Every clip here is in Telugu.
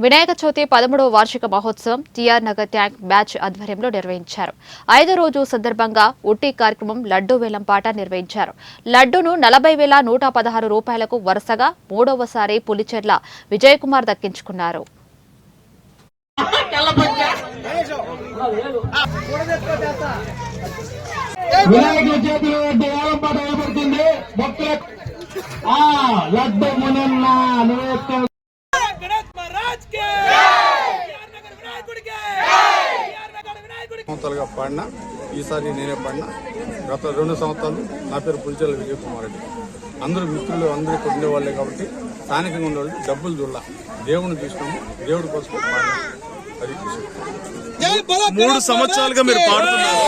వినాయక చవితి 13వ వార్షిక మహోత్సవం టీఆర్ నగర్ ట్యాంక్ బ్యాచ్ ఆధ్వర్యంలో నిర్వహించారు. 5వ రోజు సందర్భంగా ఉట్టి కార్యక్రమం లడ్డూ వేలంపాట నిర్వహించారు. లడ్డూను 40,116 రూపాయలకు వరుసగా 3వసారి పులిచెర్ల విజయకుమార్ దక్కించుకున్నారు. సంవత్సరాలుగా పాడినా ఈసారి నేనే పాడినా. గత 2 సంవత్సరాలు నా పేరు పులిచెర్ల విజయకుమార్ రెడ్డి. అందరూ మిత్రులు అందరూ ఇక్కడ ఉండేవాళ్లే కాబట్టి స్థానికంగా ఉండేవాళ్ళు డబ్బులు చూడాల దేవుని తీసుకున్నాము. దేవుడి కోసం పాడినా. అది 3 సంవత్సరాలుగా మీరు పాడుతున్నారు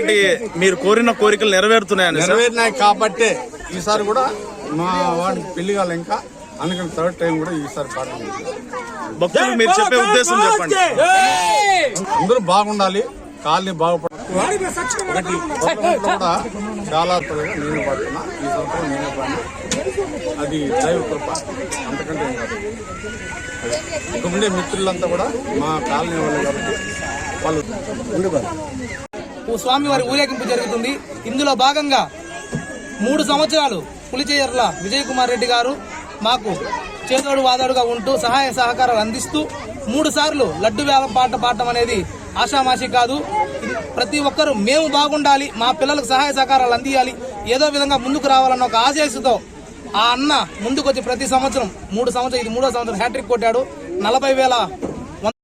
అంటే మీరు కోరిన కోరికలు నెరవేరినాయి కాబట్టే ఈసారి కూడా మా వాడికి పెళ్లి కాలే ఇంకా, అందుకని 3rd టైం కూడా ఈసారి పాడడం. భక్తులు మీరు చెప్పే ఉద్దేశం చెప్పండి. అందరూ బాగుండాలి, కాలనీ బాగుపడాలి. కూడా చాలా త్వరగా నేను పాడుతున్నా. ఈ సంవత్సరం నేనే పాడినా. అది దైవ కృప, అంతకంటే ఏం కాదు. ఇక ఉండే మిత్రులంతా కూడా మా కాలనీ వాళ్ళు కాబట్టి వాళ్ళు స్వామివారి ఊరేగింపు జరుగుతుంది. ఇందులో భాగంగా 3 సంవత్సరాలు పులిచెర్ల విజయకుమార్ రెడ్డి గారు మాకు చేదోడు వాదోడుగా ఉంటూ సహాయ సహకారాలు అందిస్తూ 3 సార్లు లడ్డు వేలం పాట పాడటం అనేది ఆషామాషి కాదు. ప్రతి ఒక్కరూ మేము బాగుండాలి, మా పిల్లలకు సహాయ సహకారాలు అందియాలి, ఏదో విధంగా ముందుకు రావాలన్న ఒక ఆశయంతో ఆ అన్న ముందుకొచ్చి ప్రతి సంవత్సరం 3 సంవత్సరం ఇది 3వ సంవత్సరం హ్యాట్రిక్ కొట్టాడు. 40,000